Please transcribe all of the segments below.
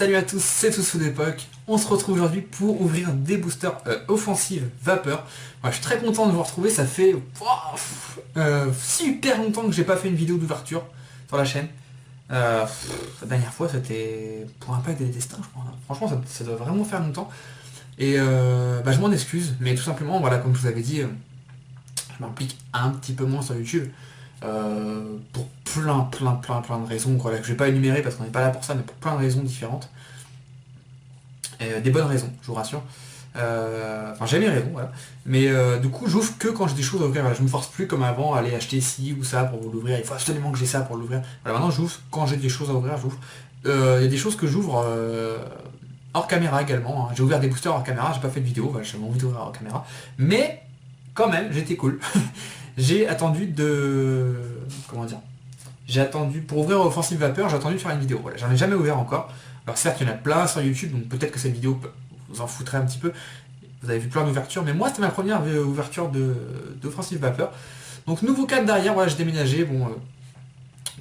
Salut à tous, c'est Toussou d'époque. On se retrouve aujourd'hui pour ouvrir des boosters offensives vapeur. Je suis très content de vous retrouver, ça fait super longtemps que j'ai pas fait une vidéo d'ouverture sur la chaîne. La dernière fois c'était pour un pack des destins, je crois. Franchement ça doit vraiment faire longtemps. Et je m'en excuse, mais tout simplement, voilà, comme je vous avais dit, je m'implique un petit peu moins sur YouTube. Pour plein de raisons voilà, que je vais pas énumérer parce qu'on n'est pas là pour ça, mais pour plein de raisons différentes. Des bonnes raisons, je vous rassure. Enfin j'ai mes raisons, voilà. Mais du coup j'ouvre que quand j'ai des choses à ouvrir. Voilà, je me force plus comme avant à aller acheter ci ou ça pour l'ouvrir. Il faut absolument que j'ai ça pour l'ouvrir. Voilà, maintenant j'ouvre quand j'ai des choses à ouvrir, j'ouvre. Il y a des choses que j'ouvre hors caméra également. Hein. J'ai ouvert des boosters hors caméra, j'ai pas fait de vidéo, voilà, j'avais envie d'ouvrir hors caméra. Mais quand même, j'étais cool. J'ai attendu de... Comment dire? J'ai attendu, pour ouvrir Offensive Vapeur, j'ai attendu de faire une vidéo. Voilà, j'en ai jamais ouvert encore. Alors certes, il y en a plein sur YouTube, donc peut-être que cette vidéo vous en foutrait un petit peu. Vous avez vu plein d'ouvertures, mais moi c'était ma première ouverture d'Offensive Vapeur. Donc nouveau cadre derrière, voilà, j'ai déménagé. Bon,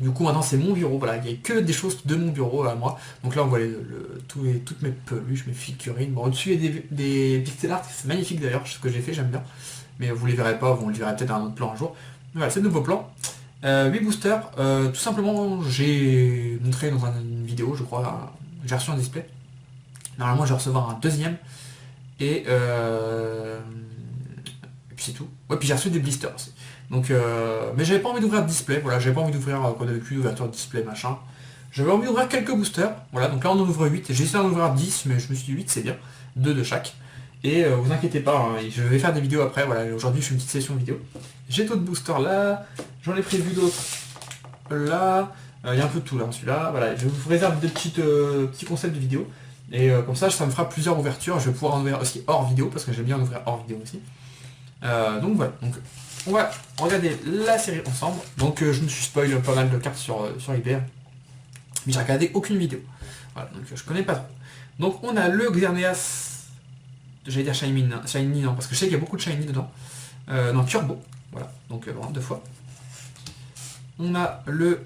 du coup maintenant c'est mon bureau, voilà, il n'y a que des choses de mon bureau à moi. Donc là on voit toutes mes peluches, mes figurines. Bon, au-dessus il y a des pixel art, c'est magnifique d'ailleurs, ce que j'ai fait, j'aime bien. Mais vous les verrez pas, vous le verrez peut-être dans un autre plan un jour. Voilà, c'est le nouveau plan. 8 boosters, tout simplement j'ai montré dans une vidéo, je crois, j'ai reçu un display. Normalement je vais recevoir un deuxième. Et puis c'est tout. Ouais, puis j'ai reçu des blisters aussi. Donc, mais j'avais pas envie d'ouvrir de display, voilà, j'avais pas envie d'ouvrir comme d'habitude, ouverture de display, machin. J'avais envie d'ouvrir quelques boosters, voilà, donc là on en ouvre 8. J'ai essayé d'en ouvrir 10, mais je me suis dit 8 c'est bien, 2 de chaque. Et vous inquiétez pas, hein, je vais faire des vidéos après, voilà, aujourd'hui je fais une petite session vidéo. J'ai d'autres boosters là, j'en ai prévu d'autres là, il y a un peu de tout là, celui-là, voilà, je vous réserve des petits concepts de vidéo. Et comme ça me fera plusieurs ouvertures, je vais pouvoir en ouvrir aussi hors vidéo, parce que j'aime bien en ouvrir hors vidéo aussi. Donc voilà, donc on va regarder la série ensemble. Donc je me suis spoil pas mal de cartes sur eBay, mais j'ai regardé aucune vidéo. Voilà, donc je connais pas trop. Donc on a le Xerneas. J'allais dire Shiny, non, parce que je sais qu'il y a beaucoup de Shiny dedans. Non, Turbo, voilà, donc bon, 2 fois. On a le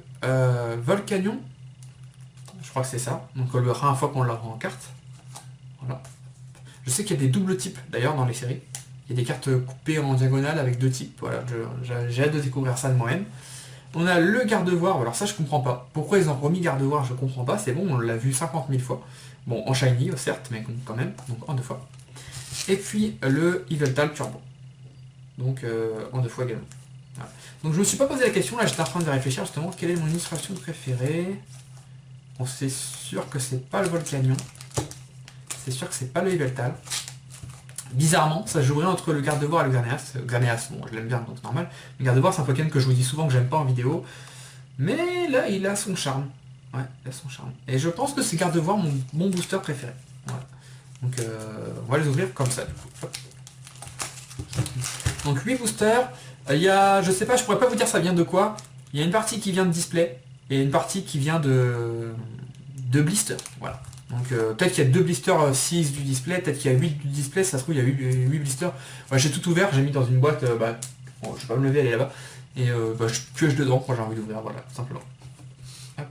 Volcanion, je crois que c'est ça, donc le première fois qu'on l'aura en carte. Voilà. Je sais qu'il y a des doubles types d'ailleurs dans les séries. Il y a des cartes coupées en diagonale avec 2 types, voilà, j'ai hâte de découvrir ça de moi-même. On a le Gardevoir, alors ça je comprends pas. Pourquoi ils ont remis Gardevoir, je comprends pas, c'est bon, on l'a vu 50 000 fois. Bon, en Shiny, certes, mais quand même, donc en 2 fois. Et puis le Yveltal Turbo. Donc en 2 fois également. Voilà. Donc je me suis pas posé la question, là j'étais en train de réfléchir justement quelle est mon illustration préférée. Bon, c'est sûr que c'est pas le Volcanion. C'est sûr que c'est pas le Yveltal. Bizarrement, ça jouerait entre le Gardevoir et le Xerneas. Xerneas, bon je l'aime bien donc c'est normal. Le Gardevoir c'est un Pokémon que je vous dis souvent que j'aime pas en vidéo. Mais là il a son charme. Ouais, il a son charme. Et je pense que c'est Gardevoir mon booster préféré. Voilà. Donc on va les ouvrir comme ça du coup. Hop. Donc 8 boosters. Il y a, je sais pas, je pourrais pas vous dire ça vient de quoi. Il y a une partie qui vient de display et une partie qui vient de blister. Voilà. Donc peut-être qu'il y a 2 blisters 6 du display, peut-être qu'il y a 8 du display, ça se trouve il y a 8 blisters. Ouais, j'ai tout ouvert, j'ai mis dans une boîte, bon, je vais pas me lever, elle est là-bas. Et je pioche dedans quand j'ai envie d'ouvrir, voilà, tout simplement. Hop.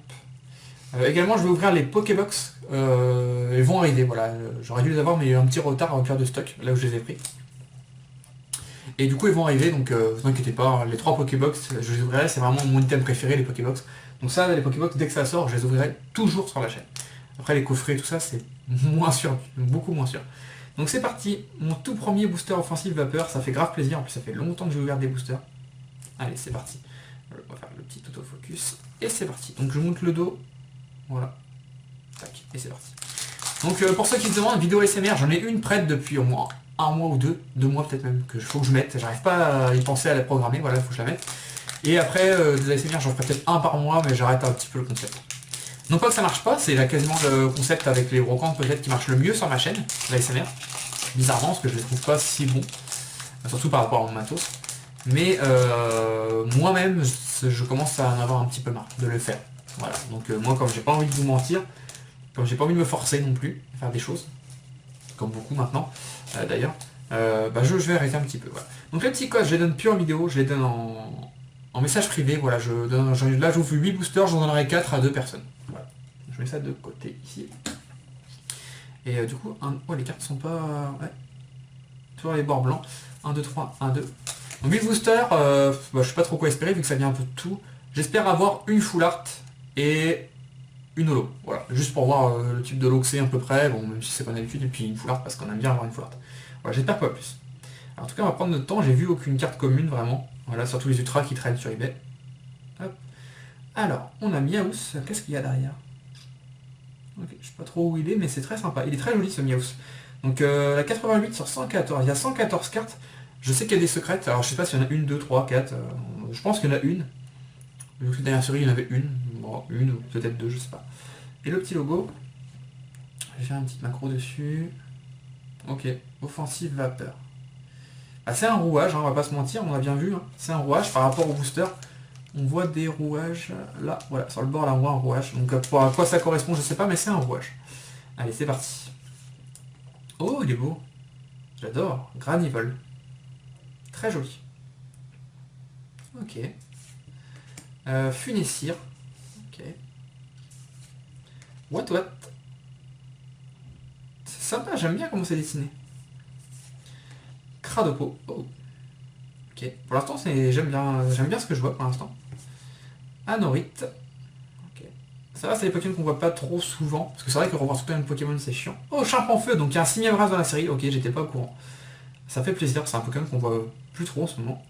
Également je vais ouvrir les Pokébox. Ils vont arriver, voilà. J'aurais dû les avoir mais il y a eu un petit retard en cœur de stock, là où je les ai pris. Et du coup ils vont arriver, donc vous inquiétez pas, les 3 Pokébox, je les ouvrirai, c'est vraiment mon item préféré, les Pokébox. Donc ça, les Pokébox, dès que ça sort, je les ouvrirai toujours sur la chaîne. Après les coffrets, tout ça, c'est moins sûr, beaucoup moins sûr. Donc c'est parti, mon tout premier booster offensif vapeur, ça fait grave plaisir, en plus ça fait longtemps que j'ai ouvert des boosters. Allez, c'est parti. On va faire le petit autofocus, et c'est parti. Donc je monte le dos, voilà, tac, et c'est parti. Donc pour ceux qui se demandent, vidéo SMR, j'en ai une prête depuis au moins 1 mois ou 2 mois peut-être même, que faut que je mette, j'arrive pas à y penser à la programmer, voilà, il faut que je la mette. Et après, des ASMR, j'en ferai peut-être un par mois, mais j'arrête un petit peu le concept. Non pas que ça marche pas, c'est là quasiment le concept avec les brocantes peut-être qui marche le mieux sur ma chaîne, l'ASMR. Bizarrement, parce que je les trouve pas si bons, surtout par rapport à mon matos. Mais moi-même, je commence à en avoir un petit peu marre de le faire. Voilà, donc moi comme j'ai pas envie de vous mentir, comme j'ai pas envie de me forcer non plus à faire des choses, comme beaucoup maintenant d'ailleurs, je vais arrêter un petit peu. Voilà. Donc les petits codes, je les donne plus en vidéo, je les donne en message privé. Voilà, là j'ouvre 8 boosters, j'en donnerai 4 à 2 personnes. Voilà. Je mets ça de côté ici. Et du coup, oh, les cartes sont pas... Ouais. Toujours les bords blancs. 1, 2, 3, 1, 2. Donc 8 boosters, je sais pas trop quoi espérer vu que ça vient un peu de tout. J'espère avoir une full art et une holo. Voilà, juste pour voir le type de holo que c'est à peu près, bon même si c'est pas d'habitude, et puis une full art parce qu'on aime bien avoir une full art. Voilà, j'espère pas plus. Alors, en tout cas on va prendre notre temps, j'ai vu aucune carte commune vraiment. Voilà, surtout les ultras qui traînent sur eBay. Hop. Alors, on a Miaus, qu'est-ce qu'il y a derrière? Ok, je sais pas trop où il est, mais c'est très sympa. Il est très joli ce Miaus. Donc la 88 sur 114, il y a 114 cartes. Je sais qu'il y a des secrètes, alors je sais pas s'il y en a une, deux, trois, quatre. Je pense qu'il y en a une. Vu que la dernière série il y en avait une. Bon, une ou peut-être deux, je sais pas. Et le petit logo, j'ai un petit macro dessus. Ok, offensive vapeur. Ah, c'est un rouage, hein, on va pas se mentir, on a bien vu. Hein. C'est un rouage par rapport au booster. On voit des rouages là, voilà, sur le bord là on voit un rouage. Donc à quoi ça correspond, je sais pas, mais c'est un rouage. Allez, c'est parti. Oh, il est beau. J'adore. Granivol. Très joli. Ok. Funessir. Ok. What. C'est sympa, j'aime bien comment c'est dessiné. Cradopo. Oh. Ok. Pour l'instant, j'aime bien ce que je vois pour l'instant. Anorite. Ok. Ça va, c'est des Pokémon qu'on voit pas trop souvent. Parce que c'est vrai que revoir tout un Pokémon, c'est chiant. Oh, Charpenfeu. Donc il y a un 6ème race dans la série. Ok, j'étais pas au courant. Ça fait plaisir, c'est un Pokémon qu'on voit plus trop en ce moment.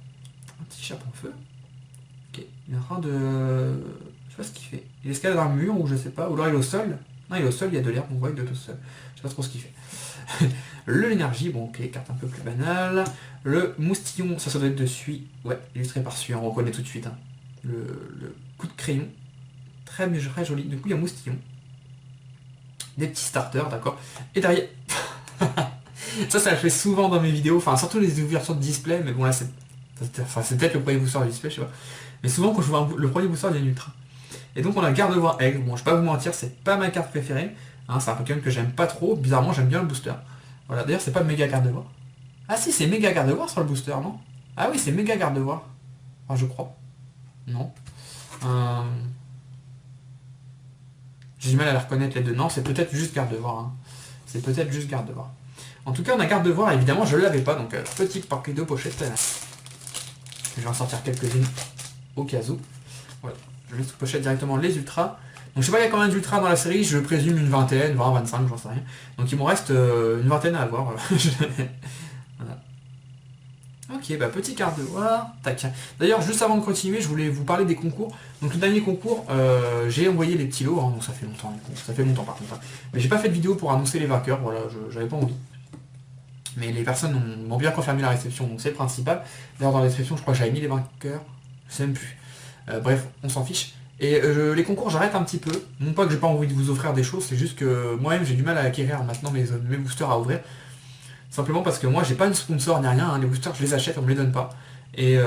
Un petit Charpenfeu. Ok. Il est en train de... Je sais pas ce qu'il fait. Il escalade un mur ou je sais pas. Ou alors il est au sol. Non, il est au sol, il y a de l'air, on voit qu'il est au sol. Je sais pas trop ce qu'il fait. Le l'énergie, bon ok, carte un peu plus banale. Le moustillon, ça doit être dessus. Ouais, illustré par celui, on reconnaît tout de suite. Hein. Le coup de crayon. Très joli. Du coup, il y a moustillon. Des petits starters, d'accord. Et derrière... ça le fait souvent dans mes vidéos, enfin surtout les ouvertures de display, mais bon là c'est peut-être le premier booster de display, je sais pas. Mais souvent quand je vois le premier booster d'une ultra. Et donc on a Gardevoir Aigle, bon je vais pas vous mentir, c'est pas ma carte préférée, hein, c'est un Pokémon que j'aime pas trop, bizarrement j'aime bien le booster. Voilà, d'ailleurs c'est pas méga Gardevoir. Ah si, c'est méga Gardevoir sur le booster, non? Ah oui, c'est méga Gardevoir. Enfin je crois. Non. J'ai du mal à la reconnaître les deux. Non, c'est peut-être juste Gardevoir. Hein. C'est peut-être juste Gardevoir. En tout cas, on a Gardevoir, évidemment, je ne l'avais pas, donc petite paquet de pochettes. Je vais en sortir quelques-unes au cas où. Voilà, je mets sous pochette directement les ultras. Donc je sais pas il y a combien d'ultras dans la série, je présume une vingtaine, 20, 25, j'en sais rien. Donc il m'en reste une vingtaine à avoir. Voilà. Ok, bah petit Gardevoir. Tac. D'ailleurs, juste avant de continuer, je voulais vous parler des concours. Donc le dernier concours, j'ai envoyé les petits lots, hein, donc ça fait longtemps, ça fait longtemps par contre. Hein. Mais j'ai pas fait de vidéo pour annoncer les vainqueurs, voilà, j'avais pas envie. Mais les personnes m'ont bien confirmé la réception, donc c'est le principal. D'ailleurs dans la description, je crois que j'avais mis les vainqueurs, je sais même plus. Bref, on s'en fiche. Et les concours, j'arrête un petit peu. Non pas que j'ai pas envie de vous offrir des choses, c'est juste que moi-même j'ai du mal à acquérir maintenant mes boosters à ouvrir. Simplement parce que moi j'ai pas une sponsor ni rien, hein. Les boosters je les achète, on me les donne pas. Et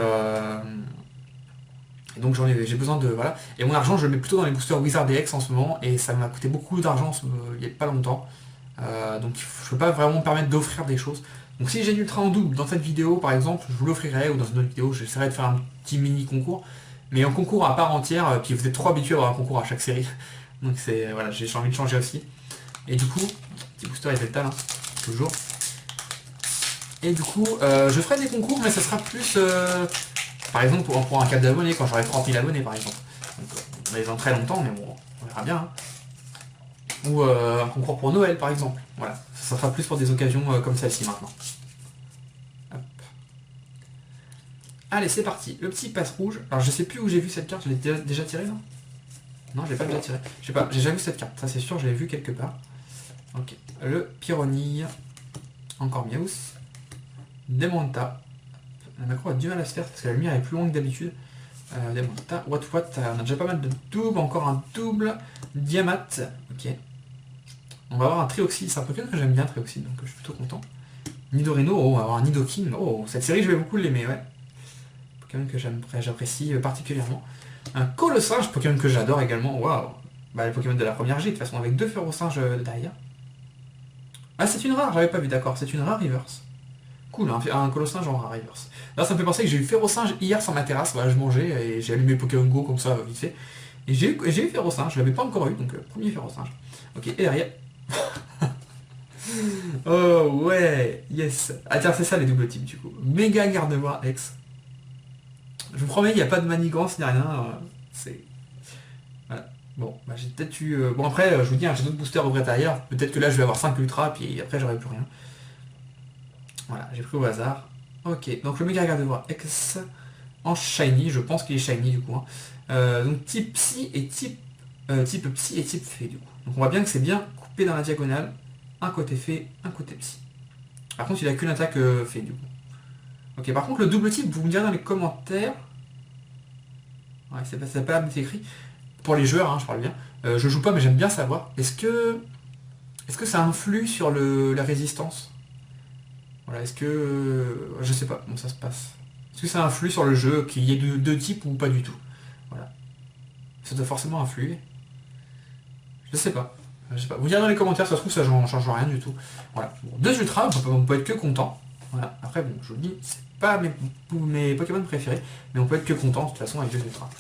donc j'ai besoin de... Voilà. Et mon argent je le mets plutôt dans les boosters Wizard DX en ce moment, et ça m'a coûté beaucoup d'argent il y a pas longtemps. Donc je peux pas vraiment me permettre d'offrir des choses. Donc si j'ai une ultra en double dans cette vidéo par exemple, je vous l'offrirai, ou dans une autre vidéo, j'essaierai de faire un petit mini concours. Mais un concours à part entière, puis vous êtes trop habitués à avoir un concours à chaque série. Donc c'est... Voilà, j'ai envie de changer aussi. Et du coup, petit booster Yveltal, hein, toujours. Et du coup, je ferai des concours, mais ça sera plus... par exemple pour un cap d'abonnés, quand j'aurai 30 000 abonnés par exemple. Donc on les dans très longtemps, mais bon, on verra bien. Hein. Ou un concours pour Noël par exemple. Voilà, ça sera plus pour des occasions comme celle-ci maintenant. Hop. Allez, c'est parti. Le petit passe rouge. Alors je sais plus où j'ai vu cette carte, je l'ai déjà tirée, non? Non, je l'ai pas déjà tirée. Je sais pas, j'ai jamais vu cette carte, ça c'est sûr, je l'ai vu quelque part. Ok. Le Pyronille. Encore Miaus. Demonta. La macro a du mal à se faire parce que la lumière est plus longue que d'habitude. Demonta. What. On a déjà pas mal de doubles. Encore un double. Diamat. Ok. On va avoir un Trioxide. C'est un Pokémon que j'aime bien, Trioxide, donc je suis plutôt content. Nidorino. Oh, on va avoir un Nidoking. Oh, cette série, je vais beaucoup l'aimer, ouais. Pokémon que j'apprécie particulièrement. Un Colossinge, Pokémon que j'adore également. Waouh. Bah, le Pokémon de la première G, de toute façon, avec deux Ferrosinges derrière. Ah, c'est une rare, j'avais pas vu, d'accord. C'est une rare reverse. Cool, un Colossinge en rare reverse. Là, ça me fait penser que j'ai eu Ferrosinge hier sur ma terrasse. Voilà, je mangeais et j'ai allumé Pokémon Go comme ça, vite fait. Et j'ai eu Ferrosinge, je l'avais pas encore eu, donc premier Ferrosinge. Ok, et derrière. Oh ouais, yes. Ah tiens, c'est ça les doubles types du coup. Méga Gardevoir X. Je vous promets, il n'y a pas de manigance ni rien. C'est... Voilà. Bon, bah, j'ai peut-être eu... Bon après, je vous dis, hein, j'ai d'autres boosters au vrai ailleurs. Peut-être que là, je vais avoir 5 ultra, puis après, j'aurai plus rien. Voilà, j'ai pris au hasard. Ok, donc le Méga Gardevoir X en Shiny. Je pense qu'il est Shiny du coup. Hein. Donc type Psy et type Psy et type Fée du coup. Donc on voit bien que c'est bien coupé dans la diagonale. Un côté Fée, un côté Psy. Par contre, il a qu'une attaque Fée du coup. Ok, par contre, le double type, vous me direz dans les commentaires. Ouais, c'est pas bien écrit. Pour les joueurs, hein, je parle bien. Je joue pas, mais j'aime bien savoir. Est-ce que ça influe sur la résistance? Voilà, est-ce que... je sais pas comment ça se passe. Est-ce que ça influe sur le jeu, qu'il y ait deux types ou pas du tout? Voilà. Ça doit forcément influer. Je sais pas. Je sais pas. Vous direz dans les commentaires, ça se trouve, ça change rien du tout. Voilà. Bon, deux ultras, on peut être que content. Voilà. Après, bon, je vous le dis, c'est pas mes Pokémon préférés, mais on peut être que content, de toute façon, avec deux ultras.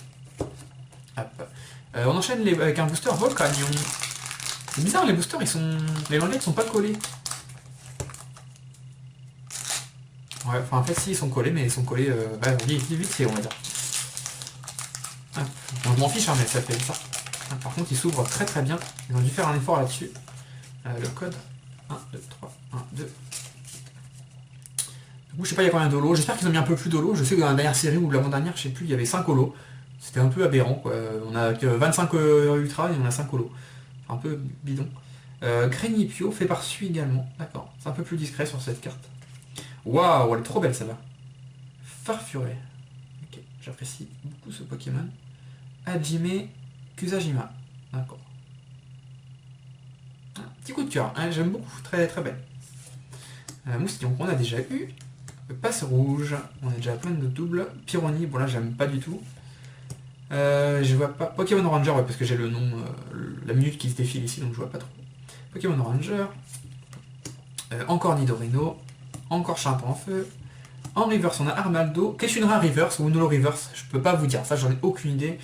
Hop. On enchaîne avec un booster Volcanion. C'est bizarre, les boosters, les languettes sont pas collés. Ouais, enfin, en fait, si, ils sont collés, mais ils sont collés... vite fait, on va dire. Bon, je m'en fiche, hein, mais ça fait ça. Par contre, il s'ouvre très très bien. Ils ont dû faire un effort là-dessus. Le code 1, 2, 3, 1, 2. Du coup, je sais pas, il y a combien d'holos. J'espère qu'ils ont mis un peu plus d'holos. Je sais que dans la dernière série ou l'avant-dernière, je sais plus, il y avait 5 holos. C'était un peu aberrant, quoi. On a que 25 ultra et on a 5 holos. Enfin, un peu bidon. Grenippio fait par-dessus également. D'accord. C'est un peu plus discret sur cette carte. Waouh, elle est trop belle celle-là. Farfuré. Ok, j'apprécie beaucoup ce Pokémon. Hajime Kusajima. D'accord. Petit coup de cœur, hein, j'aime beaucoup, très très belle. Moustillon, on a déjà eu. Passe rouge, on a déjà plein de doubles. Pyroni, bon là j'aime pas du tout. Je vois pas. Pokémon Ranger, ouais, parce que j'ai le nom, la minute qui se défile ici, donc je vois pas trop. Pokémon Ranger. Encore Nidorino. Encore Chimpanfeu. En reverse, on a Armaldo. Qu'est-ce qu'une rare reverse ou une holo reverse? Je peux pas vous dire, ça j'en ai aucune idée.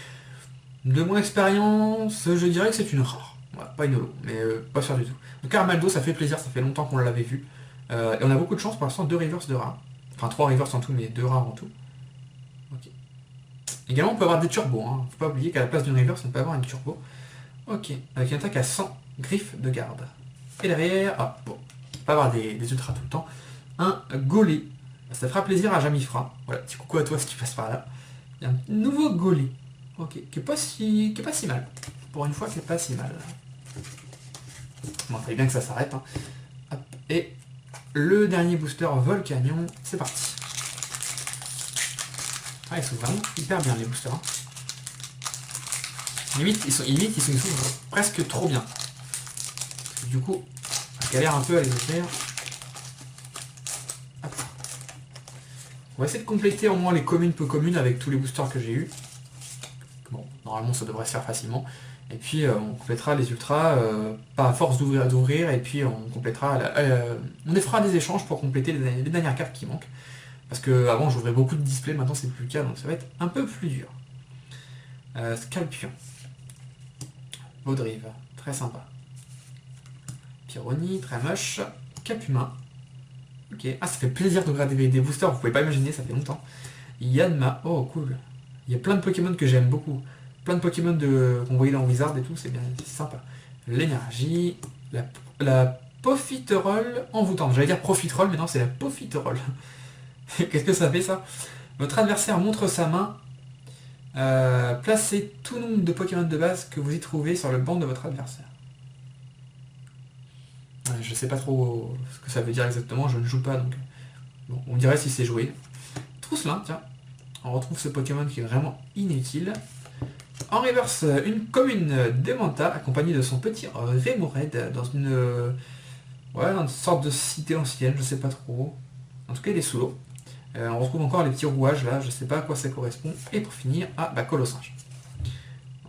De mon expérience, je dirais que c'est une rare. Ouais, pas une holo, mais pas sûr du tout. Donc Armaldo, ça fait plaisir, ça fait longtemps qu'on l'avait vu. Et on a beaucoup de chance pour l'instant, 2 reverse de rares. Enfin 3 reverse en tout, mais 2 rares en tout. Ok. Également, on peut avoir des turbos. Hein. Faut pas oublier qu'à la place d'une reverse, on peut avoir une turbo. Ok. Avec une attaque à 100 griffes de garde. Et derrière, ah bon, on peut avoir des ultras tout le temps. Un Golé. Ça fera plaisir à Jamifra. Voilà, petit coucou à toi si tu passes par là. Il y a un nouveau Golé. Ok, qui est pas si mal. Pour une fois, qui est pas si mal. Bon, il fallait bien que ça s'arrête. Hein. Hop. Et le dernier booster Volcanion, c'est parti. Ah, ils sont vraiment hyper bien les boosters. Hein. Limite, ils s'ouvrent presque trop bien. Du coup, on galère un peu à les ouvrir. Hop. On va essayer de compléter au moins les communes peu communes avec tous les boosters que j'ai eu. Bon, normalement ça devrait se faire facilement. Et puis on complétera les ultras, pas à force d'ouvrir, et puis on complétera, on fera des échanges pour compléter les dernières cartes qui manquent. Parce que avant j'ouvrais beaucoup de displays, maintenant c'est plus le cas, donc ça va être un peu plus dur. Scalpion. Baudrive, très sympa. Pyroni, très moche. Capuma. Ok, ah ça fait plaisir d'ouvrir des boosters, vous pouvez pas imaginer, ça fait longtemps. Yanma, oh cool. Il y a plein de Pokémon que j'aime beaucoup. Plein de Pokémon qu'on voyait dans Wizard et tout, c'est bien, c'est sympa. L'énergie, la Profiterole envoûtante. J'allais dire Profiterole, mais non, c'est la Profiterole. Qu'est-ce que ça fait ça? Votre adversaire montre sa main. Placez tout nombre de Pokémon de base que vous y trouvez sur le banc de votre adversaire. Je sais pas trop ce que ça veut dire exactement, je ne joue pas, donc bon, on dirait si c'est joué. Trousselin, tiens. On retrouve ce Pokémon qui est vraiment inutile. En reverse, une commune Demanta accompagnée de son petit Remoraid dans une sorte de cité ancienne, je sais pas trop. En tout cas, il est sous l'eau. On retrouve encore les petits rouages là, je sais pas à quoi ça correspond. Et pour finir, Colossinge.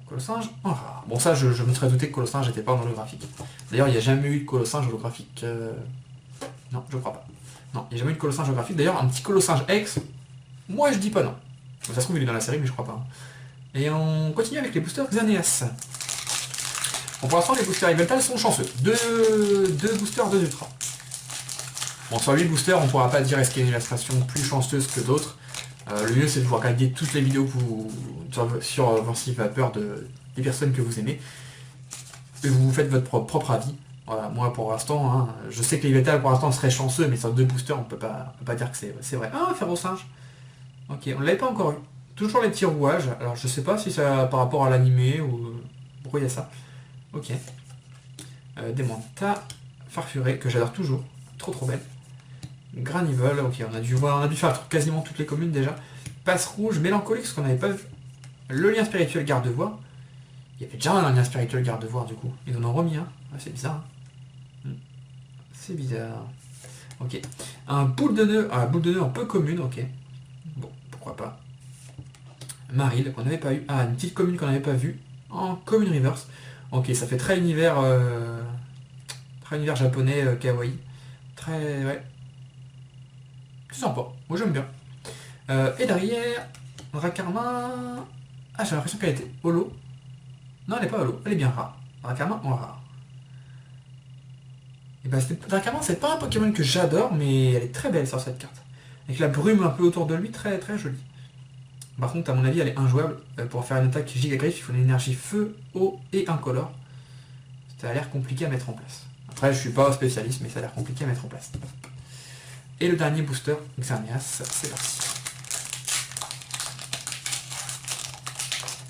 Colossinge en rare. Bon, ça, je me serais douté que Colossinge n'était pas en holographique. D'ailleurs, il n'y a jamais eu de Colossinge holographique. Non, je crois pas. Non, il n'y a jamais eu de Colossinge holographique. D'ailleurs, un petit Colossinge X, moi je dis pas non. Ça se trouve, il est dans la série, mais je crois pas. Et on continue avec les boosters Xaneas. Bon, pour l'instant, les boosters Yveltal sont chanceux. Deux boosters, 2 ultras. Bon, sur 8 boosters, on pourra pas dire est-ce qu'il y a une illustration plus chanceuse que d'autres. Le mieux c'est de vous regarder toutes les vidéos que sur Offensive Vapeur des personnes que vous aimez. Et vous vous faites votre propre avis. Voilà, moi pour l'instant, hein, je sais que les Vétales pour l'instant seraient chanceux, mais sur 2 boosters on peut pas dire que c'est vrai. Ah, fer au singe. Ok, on l'avait pas encore eu. Toujours les petits rouages. Alors je sais pas si c'est par rapport à l'animé ou pourquoi il y a ça. Ok. Démenta, Farfuré, que j'adore toujours. Trop belle. Granivol, ok, on a dû faire quasiment toutes les communes déjà. Passe rouge, mélancolique, ce qu'on n'avait pas vu. Le lien spirituel garde-voix. Il y avait déjà un lien spirituel garde-voix du coup. Ils en ont remis un. Ah, c'est bizarre. C'est bizarre. Ok. Un boule de nœud. Ah, boule de nœud un peu commune, ok. Bon, pourquoi pas. Maril, qu'on n'avait pas eu. Ah, une petite commune qu'on n'avait pas vue. En commune reverse. Ok, ça fait très univers japonais, kawaii. Très... ouais. C'est sympa. Moi j'aime bien. Et derrière, Rakarma... Ah, j'ai l'impression qu'elle était holo. Non, elle n'est pas holo. Elle est bien rare. Rakarma en rare. Et bah, Rakarma, c'est pas un Pokémon que j'adore, mais elle est très belle sur cette carte. Avec la brume un peu autour de lui, très jolie. Par contre, à mon avis, elle est injouable. Pour faire une attaque giga griffe, il faut une énergie feu, eau et incolore. Ça a l'air compliqué à mettre en place. Après, je suis pas spécialiste, mais ça a l'air compliqué à mettre en place. Et le dernier booster, Xerneas, c'est parti.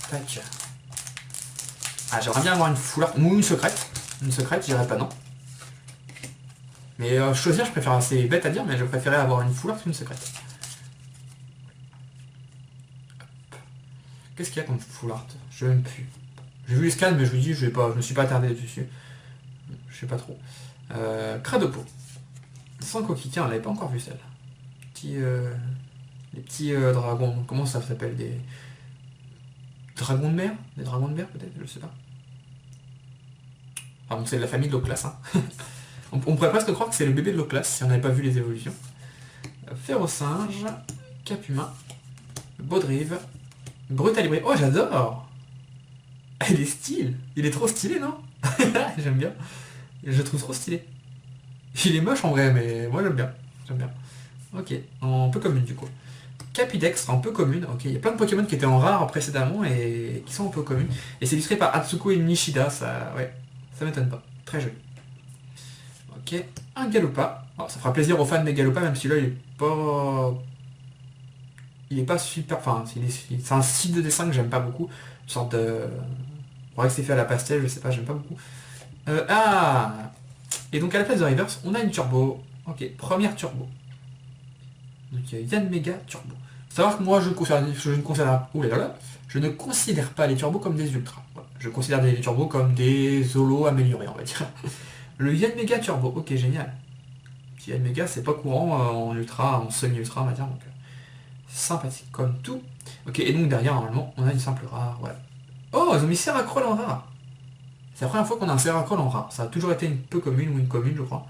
Tac. Ah, j'aimerais bien avoir une foulard, ou une secrète. Une secrète, je dirais pas non. Mais choisir, je préfère, c'est bête à dire, mais je préférais avoir une foulard qu'une secrète. Qu'est-ce qu'il y a comme full art? Je sais même plus. J'ai vu les scans, mais je vous dis, je me suis pas attardé dessus. Je sais pas trop. Cradopo. Sans coquille, on l'avait pas encore vu celle. Les petits dragons, comment ça s'appelle? Des dragons de mer? Des dragons de mer peut-être? Je sais pas. Ah bon, c'est de la famille de Loclas. Hein. on pourrait presque croire que c'est le bébé de Loclas si on n'avait pas vu les évolutions. Férocinge, Capumain, Baudrive, Brutalibré. Oh, j'adore! Il est stylé. Il est trop stylé, non? J'aime bien. Je le trouve trop stylé. Il est moche en vrai, mais moi j'aime bien. J'aime bien. Ok, en peu commune du coup. Capidextre en peu commune. Ok, il y a plein de Pokémon qui étaient en rare précédemment et qui sont en peu communes. Et c'est illustré par Atsuko et Nishida, ça, ouais, ça m'étonne pas. Très joli. Ok, un Galopa. Alors, ça fera plaisir aux fans des Galopa, même si là il est pas super. Enfin, c'est un style de dessin que j'aime pas beaucoup. Une sorte de. On dirait que c'est fait à la pastel, je sais pas, j'aime pas beaucoup. Et donc à la place de Reverse, on a une turbo. Ok, première turbo. Donc il y a Yanmega Turbo. Faut savoir que moi je ne considère pas les turbos comme des ultras. Voilà. Je considère les turbos comme des holos améliorés, on va dire. Le Yanmega Turbo, ok, génial. Yanmega, c'est pas courant en ultra, en semi-ultra, on va dire, donc sympathique comme tout. Ok, et donc derrière, normalement, on a une simple rare, voilà. Oh, ils ont mis Seracroll en rare. C'est la première fois qu'on a un Seracroll en rare. Ça a toujours été une peu commune ou une commune, je crois.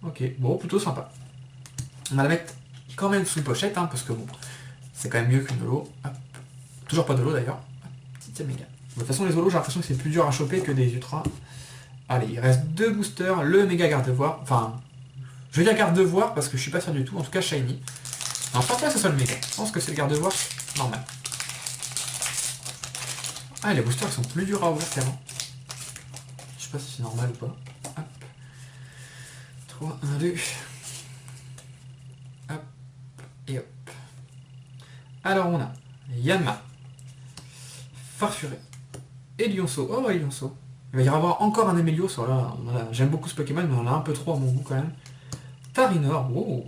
Ok, bon, plutôt sympa. On va la mettre quand même sous pochette, hein, parce que bon, c'est quand même mieux qu'une holo. Hop. Toujours pas de holo d'ailleurs. Petite Yanmega. De toute façon, les holos, j'ai l'impression que c'est plus dur à choper que des ultras. Allez, il reste 2 boosters, le méga garde-voir. Enfin, je vais dire garde-voir parce que je suis pas sûr du tout, en tout cas shiny. Non, je pense pas que ce soit le méga. Je pense que c'est le garde-voir normal. Ah, les boosters ils sont plus durs à ouvrir qu'avant. Je sais pas si c'est normal ou pas. Hop. 3, 1, 2. Hop. Et hop. Alors on a Yanma, Farfuré, et Lionceau. Oh, et Lionceau. Il va y avoir encore un Amélios. Voilà. J'aime beaucoup ce Pokémon, mais on en a un peu trop à mon goût quand même. Tarinor. Wow.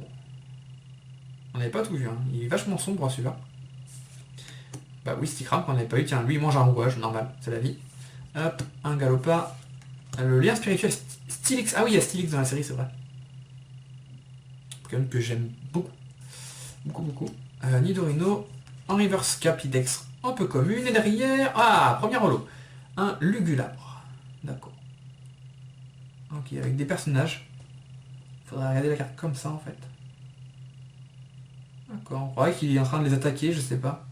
On n'avait pas tout vu. Hein. Il est vachement sombre celui-là. Bah oui, Sticram qu'on n'avait pas eu. Tiens, lui il mange un rouage, normal, c'est la vie. Hop, un Galopa. Le lien spirituel Stylix. Ah oui, il y a Stylix dans la série, c'est vrai. Pokémon que j'aime beaucoup. Beaucoup. Nidorino. En reverse Capidextre, un peu commune. Et derrière. Ah, première holo. Un Lugulabre. D'accord. Ok, avec des personnages. Faudrait regarder la carte comme ça en fait. D'accord. On croirait qu'il est en train de les attaquer, je sais pas.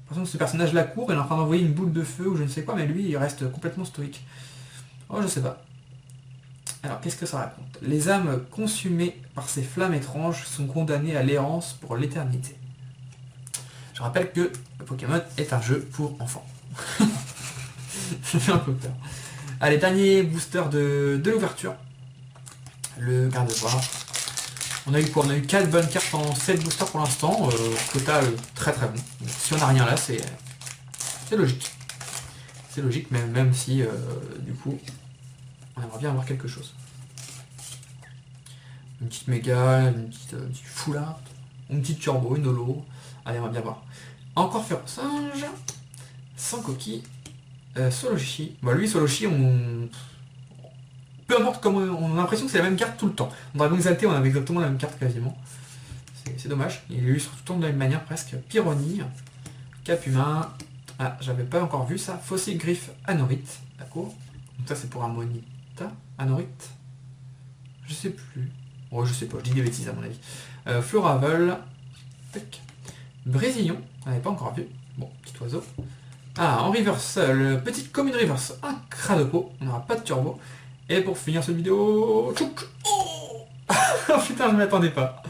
Par exemple, ce personnage-là court, il est en train d'envoyer une boule de feu ou je ne sais quoi, mais lui, il reste complètement stoïque. Oh, je sais pas. Alors, qu'est-ce que ça raconte? Les âmes consumées par ces flammes étranges sont condamnées à l'errance pour l'éternité. Je rappelle que Pokémon est un jeu pour enfants. Ça fait un peu peur. Allez, dernier booster de l'ouverture. Le garde-voir. On a eu quoi? On a eu 4 bonnes cartes en 7 boosters pour l'instant. Total très très bon. Donc, si on n'a rien là, c'est logique. C'est logique, même si du coup, on aimerait bien avoir quelque chose. Une petite méga, une petite full art, une petite turbo, une holo. Allez, on va bien voir. Encore Ferrosinge, sans coquille, Soloshi. Bon, lui, Soloshi, peu importe comment, on a l'impression que c'est la même carte tout le temps. Dans Dragon Exalté, on avait exactement la même carte quasiment. C'est dommage. Il illustre tout le temps de la même manière presque. Pyronie, Cap Humain. Ah, j'avais pas encore vu ça. Fossile Griffe Anorite. D'accord. Donc ça, c'est pour Harmonita. Anorite. Je sais plus. Oh, je sais pas, je dis des bêtises à mon avis. Floravel. Tac. Brésillon. On n'avait pas encore vu. Bon, petit oiseau. Ah, en reverse, petite commune reverse. Un Cradopo. On n'aura pas de turbo. Et pour finir cette vidéo... Tchouk. Oh putain, je ne m'attendais pas.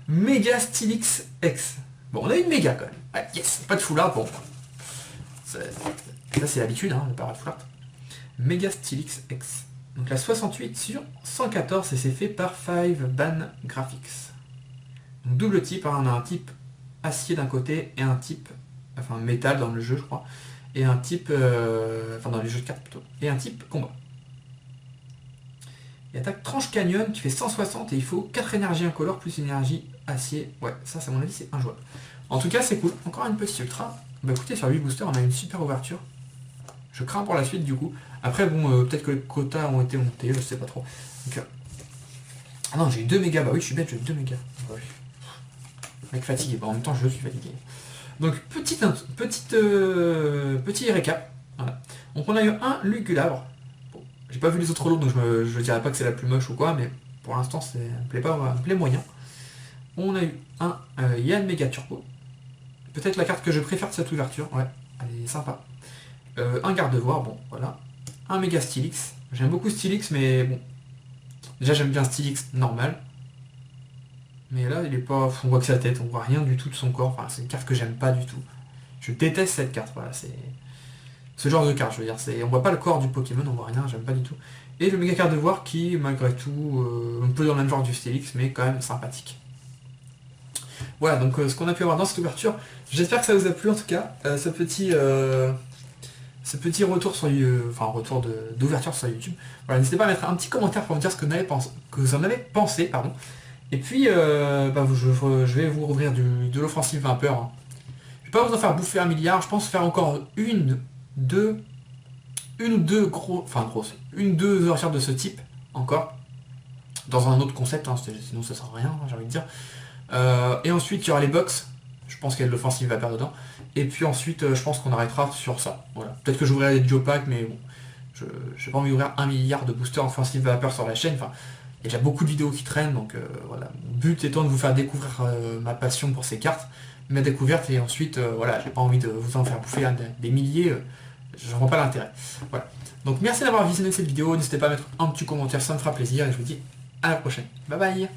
Méga Stylix X. Bon, on a une méga quand même. Ouais, yes, pas de foulard, bon. Ça c'est l'habitude, hein, de pas avoir de foulard. Méga Stylix X. Donc la 68 sur 114 et c'est fait par 5 Ban Graphics. Donc double type, hein, on a un type acier d'un côté et un type, enfin métal dans le jeu je crois, et un type, enfin dans les jeux de cartes plutôt, et un type combat. Il attaque tranche canyon qui fait 160 et il faut 4 énergies incolores plus énergie acier. Ouais, ça à mon avis c'est injouable. En tout cas c'est cool. Encore une petite ultra. Bah écoutez, sur 8 boosters on a une super ouverture. Je crains pour la suite du coup. Après bon, peut-être que les quotas ont été montés, je sais pas trop. Donc, ah non, j'ai eu 2 mégas, bah oui je suis bête, j'ai eu 2 mégas. Bah, oui. Mec fatigué, bah, en même temps je suis fatigué. Donc petit récap. Voilà. Donc on a eu un Lugulabre. Bon, j'ai pas vu les autres lots, donc je dirais pas que c'est la plus moche ou quoi, mais pour l'instant ça me plaît moyen. On a eu un Yann Mega Turbo. Peut-être la carte que je préfère de cette ouverture, ouais, elle est sympa. Un garde-voir, bon voilà. Un Méga Stylix. J'aime beaucoup Stylix, mais bon. Déjà j'aime bien Stylix normal. Mais là il est pas. On voit que sa tête, on voit rien du tout de son corps. Enfin c'est une carte que j'aime pas du tout. Je déteste cette carte, voilà, c'est. Ce genre de carte, je veux dire. On voit pas le corps du Pokémon, on voit rien, j'aime pas du tout. Et le méga garde-voir qui, malgré tout, un peu dans le même genre du Stylix, mais quand même sympathique. Voilà, donc ce qu'on a pu avoir dans cette ouverture. J'espère que ça vous a plu en tout cas, ce petit retour sur retour d'ouverture sur YouTube. Voilà, n'hésitez pas à mettre un petit commentaire pour me dire ce que vous en avez pensé, pardon. Et puis je vais vous rouvrir de l'offensive Vapeur. Hein. Je vais pas vous en faire bouffer 1 milliard, je pense faire encore une ou deux ouvertures de ce type encore. Dans un autre concept, hein, sinon ça sert à rien, j'ai envie de dire. Et ensuite il y aura les box, je pense qu'il y a de l'offensive Vapeur dedans. Et puis ensuite je pense qu'on arrêtera sur ça. Voilà. Peut-être que j'ouvrirai des duo packs, mais bon, je n'ai pas envie d'ouvrir 1 milliard de boosters offensive Vapeur sur la chaîne. Enfin, il y a déjà beaucoup de vidéos qui traînent, donc voilà. Mon but étant de vous faire découvrir ma passion pour ces cartes, ma découverte, et ensuite voilà, j'ai pas envie de vous en faire bouffer des milliers, j'en vois pas l'intérêt. Voilà. Donc merci d'avoir visionné cette vidéo, n'hésitez pas à mettre un petit commentaire, ça me fera plaisir, et je vous dis à la prochaine. Bye bye.